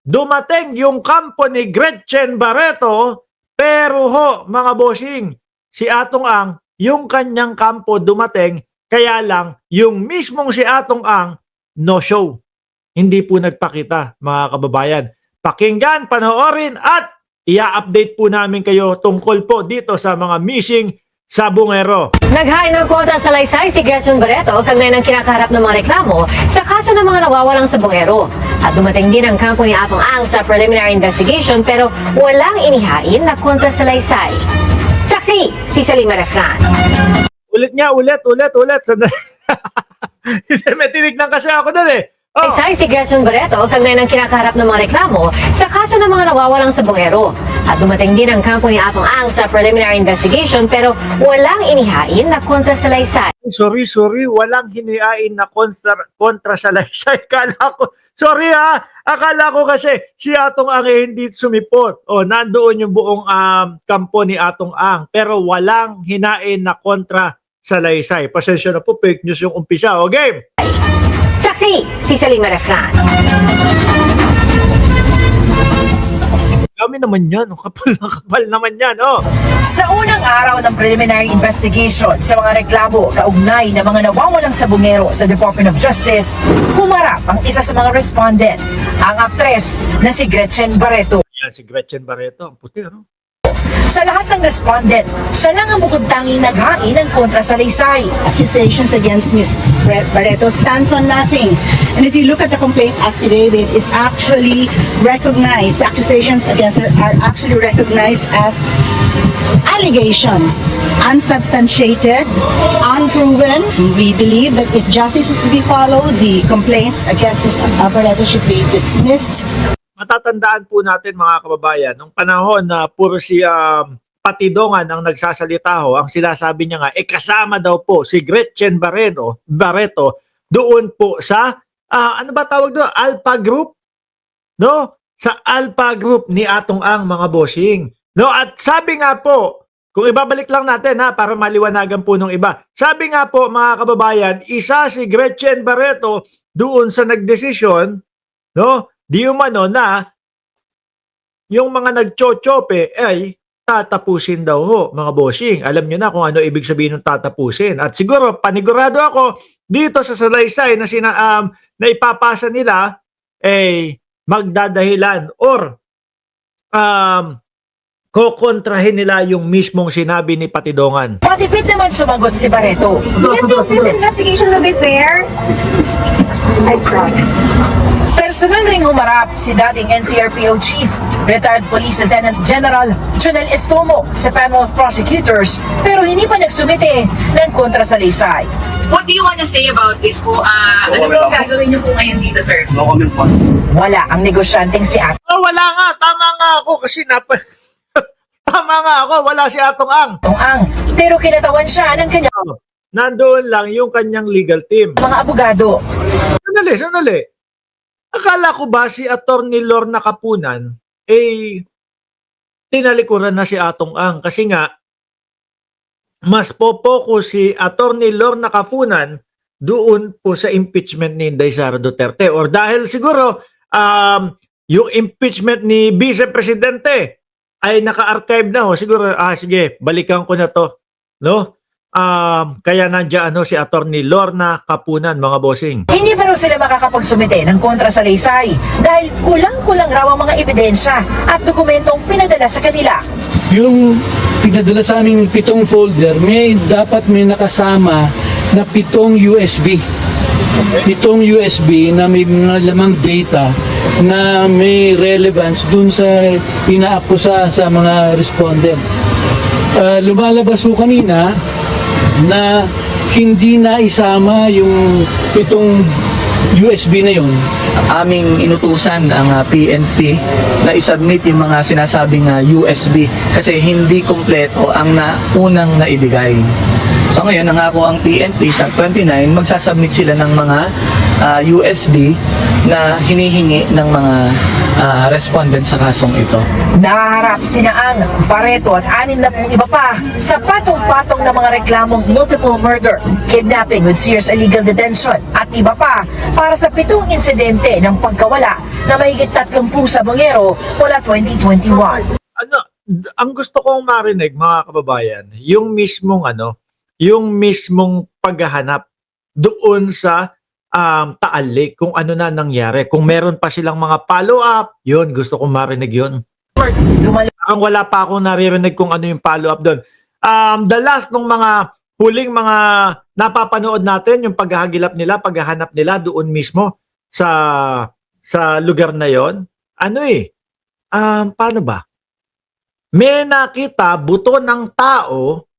dumating yung kampo ni Gretchen Barreto, pero ho, mga bossing, si Atong Ang, yung kanyang kampo dumating, kaya lang, yung mismong si Atong Ang, no show. Hindi po nagpakita, mga kababayan. Pakinggan, panoorin, at i-update po namin kayo tungkol po dito sa mga missing sa Bungero. Naghain ng kontra sa laysay si Gretchen Barreto kaugnay ng kinakaharap ng mga reklamo sa kaso ng mga nawawalang sa Bungero. At dumating din ang kampo ni Atong Ang sa preliminary investigation pero walang inihain na kontra sa laysay. Saksi, si Salima Refran. Ulit niya, ulit. May tinignan kasi ako doon eh. Oh. Laysay si Gretchen Barreto kaugnay ng kinakaharap ng mga reklamo sa kaso ng mga nawawalang sa Bungero. At dumating din ang kampo ni Atong Ang sa preliminary investigation pero walang inihain na kontra sa laysay. Sorry, walang hiniain na kontra sa laysay. Akala ko kasi si Atong Ang hindi sumipot. O, nandoon yung buong kampo ni Atong Ang. Pero walang hinain na kontra sa laysay. Pasensya na po, fake news yung umpisa. O, game! Saksi, si Salima Refran. Kami naman yan. Kapal naman yan. Oh. Sa unang araw ng preliminary investigation sa mga reklamo kaugnay ng mga nawawalang sa Bungero sa Department of Justice, humarap ang isa sa mga respondent, ang aktres na si Gretchen Barreto. Yan, si Gretchen Barreto. Ang puti, ano? Sa lahat ng respondent, siya lang ang bukod-tanging naghain ng kontra sa laysay. Accusations against Ms. Barreto stands on nothing. And if you look at the complaint affidavit, it's actually recognized, the accusations against her are actually recognized as allegations, unsubstantiated, unproven. We believe that if justice is to be followed, the complaints against Ms. Barreto should be dismissed. Matatandaan po natin mga kababayan, nung panahon na puro si Patidongan ang nagsasalita ho, ang sinasabi niya nga, kasama daw po si Gretchen Barreto doon po sa, ano ba tawag doon? Alpha Group? No? Sa Alpha Group ni Atong Ang, mga bossing. No? At sabi nga po, kung ibabalik lang natin para maliwanagan po nung iba. Sabi nga po mga kababayan, isa si Gretchen Barreto doon sa nagdesisyon, no? Di umano na yung mga nagchochope ay tatapusin daw ho, mga bossing. Alam nyo na kung ano ibig sabihin ng tatapusin. At siguro, panigurado ako, dito sa salaysay na, na ipapasa nila, magdadahilan or kokontrahin nila yung mismong sinabi ni Patidongan. Matipid naman sumagot si Barreto. Do you think this investigation will be fair? I promise. Personal ring humarap si dating NCRPO Chief, retired Police Lieutenant General Jonel Estomo sa panel of prosecutors pero hindi pa nagsumite ng kontra sa laysay. What do you want to say about this po? Ano po ang gagawin niyo po ngayon dito, sir? No comment po. Wala ang negosyanteng si Atong Wala nga, tama nga ako kasi tama nga ako, wala si Atong Ang. Ang, pero kinatawan siya ng kanyang Nandoon lang yung kanyang legal team. mga abogado. Sandali. Akala ko ba si Attorney Lorna Kapunan tinalikuran na si Atong Ang kasi nga mas popokus si Attorney Lorna Kapunan doon po sa impeachment ni Inday Sara Duterte or dahil siguro yung impeachment ni Vice Presidente ay naka-archive na siguro sige balikan ko na to, no? Kaya nandiyan si Attorney Lorna Kapunan, mga bossing. Hindi pa raw sila makakapagsumite ng kontra sa laysay dahil kulang-kulang raw ang mga ebidensya at dokumentong pinadala sa kanila. Yung pinadala sa aming 7 folder, dapat may nakasama na 7 USB. 7 USB na may mga lamang data na may relevance dun sa inaakusa sa mga respondent. Lumalabas ko kanina na hindi na isama yung 7 USB na yon. Aming inutusan ang PNP na isubmit yung mga sinasabing USB kasi hindi kompleto ang unang naibigay. So ngayon, nangako ang PNP sa 29, magsasubmit sila ng mga USB na hinihingi ng mga respondent sa kasong ito. Naharap sina Ang, Barreto at 60 iba pa sa patong-patong na mga reklamong multiple murder, kidnapping with serious illegal detention at iba pa para sa 7 insidente ng pagkawala na mahigit 30 sabongero mula 2021. Ano, ang gusto kong marinig mga kababayan, yung mismong paghahanap doon sa Taal Lake, kung ano na nangyari. Kung meron pa silang mga follow-up, yun, gusto kong marinig yun. Ang wala pa akong naririnig kung ano yung follow-up doon. The last nung mga huling mga napapanood natin, yung paghahagilap nila, paghahanap nila doon mismo sa lugar na yon. Paano ba? May nakita buto ng tao,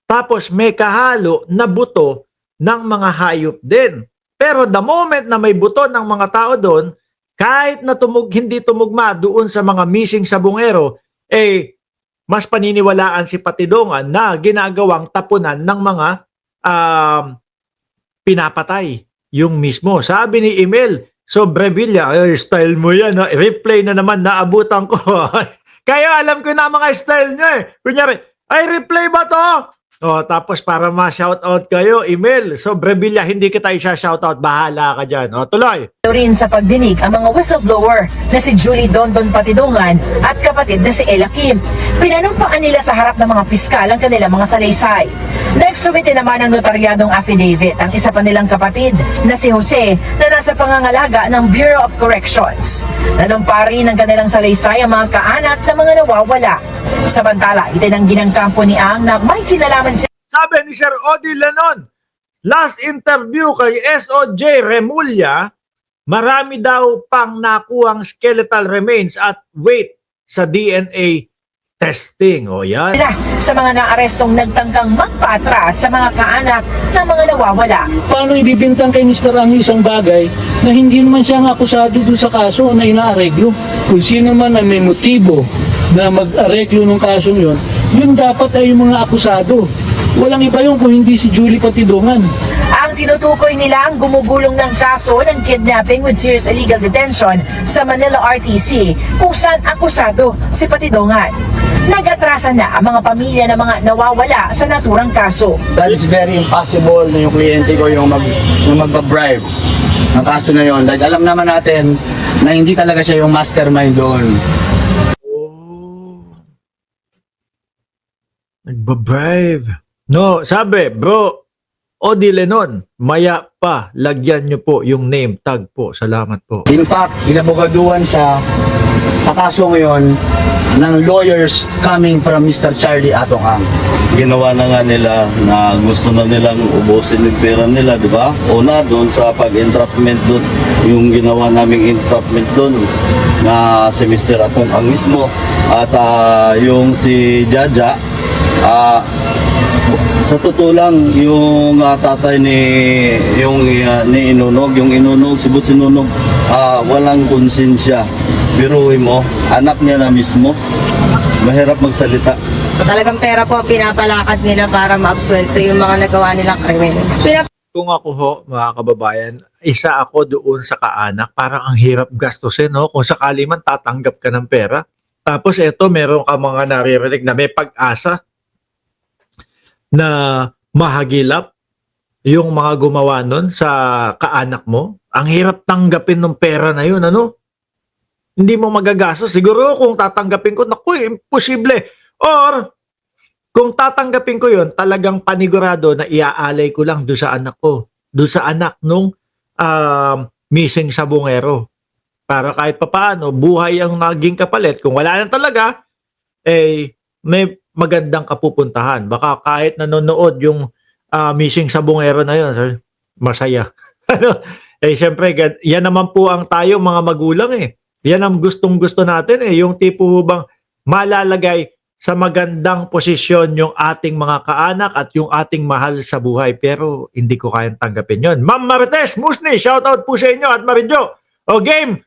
tapos may kahalo na buto ng mga hayop din. Pero the moment na may buto ng mga tao doon, kahit na hindi tumugma doon sa mga missing sabongero, mas paniniwalaan si Patidongan na ginagawang tapunan ng mga pinapatay yung mismo. Sabi ni Emil Sobrevilla, style mo yan, ha? Replay na naman, naabutan ko. Kaya alam ko na mga style nyo eh. Kunyari, replay ba to? Tapos para ma-shoutout kayo, email. Sobrevilla, hindi kita isa-shoutout. Bahala ka dyan. Tuloy. Rin sa pagdinig ang mga whistleblower na si Julie Dondon Patidongan at kapatid na si Ella Kim. Pinanumpaan nila sa harap ng mga piskal ang kanilang mga salaysay. Nagsumite naman ng notaryadong affidavit ang isa pa nilang kapatid na si Jose na nasa pangangalaga ng Bureau of Corrections. Nanumpa rin ng kanilang salaysay ang mga kaanat na mga nawawala. Samantala, itinanggi ng kampo ni Ang na may kinalaman Sabi ni Sir Odi Lenon, last interview kay SOJ Remulla, marami daw pang nakuhang skeletal remains at weight sa DNA testing. Yan. sa mga naarestong nagtangkang magpaatras sa mga kaanak ng mga nawawala. Paano ibibintang kay Mr. Ang isang bagay na hindi naman siya ang akusado doon sa kaso na inaareglo? Kung sino man na may motibo na mag-areglo ng kaso yun dapat ay yung mga akusado. Walang iba yun kung hindi si Julie Patidongan. Ang tinutukoy nila ang gumugulong ng kaso ng kidnapping with serious illegal detention sa Manila RTC kung saan akusado si Patidongan. Nag-atrasan na ang mga pamilya ng mga nawawala sa naturang kaso. That is very impossible na yung kliyente ko yung magbabribe ng kaso na yun. Like, alam naman natin na hindi talaga siya yung mastermind doon. Nagbabribe. No, sabi, bro, Odi Lenon, maya pa, lagyan nyo po yung name tag po. Salamat po. In fact, inabogaduhan siya sa kaso ngayon ng lawyers coming from Mr. Charlie Atong Ang. Ginawa na nga nila na gusto na nilang ubusin yung pera nila, di ba? Una, doon sa pag-entrapment doon, yung ginawa naming entrapment doon na si Mr. Atong Ang mismo at yung si Jaja, sa totoo lang, yung tatay ni Inunog, si Butch Inunog, walang konsensya. Biruin mo, anak niya na mismo, mahirap magsalita. Talagang pera po pinapalakad nila para maabsuelto yung mga nagawa nilang krimen. Kung ako ho, mga kababayan, isa ako doon sa kaanak, parang ang hirap gastusin, no? Kung sakali man tatanggap ka ng pera. Tapos eto, meron ka mga naririnig na may pag-asa na mahagilap yung mga gumawa nun sa kaanak mo. Ang hirap tanggapin ng pera na yun, ano? Hindi mo magagastos. Siguro kung tatanggapin ko, naku, imposible. Or, kung tatanggapin ko yun, talagang panigurado na iaalay ko lang doon sa anak ko. Doon sa anak nung missing sabongero. Para kahit papaano, buhay ang naging kapalit. Kung wala na talaga, may magandang kapupuntahan. Baka kahit nanonood yung missing sabongero na yun, masaya. Siyempre, yan naman po ang tayo mga magulang eh. Yan ang gustong-gusto natin eh. Yung tipo bang malalagay sa magandang posisyon yung ating mga kaanak at yung ating mahal sa buhay. Pero hindi ko kayang tanggapin yon. Ma'am Marites Musni, shoutout po sa inyo at Marinjo. O game,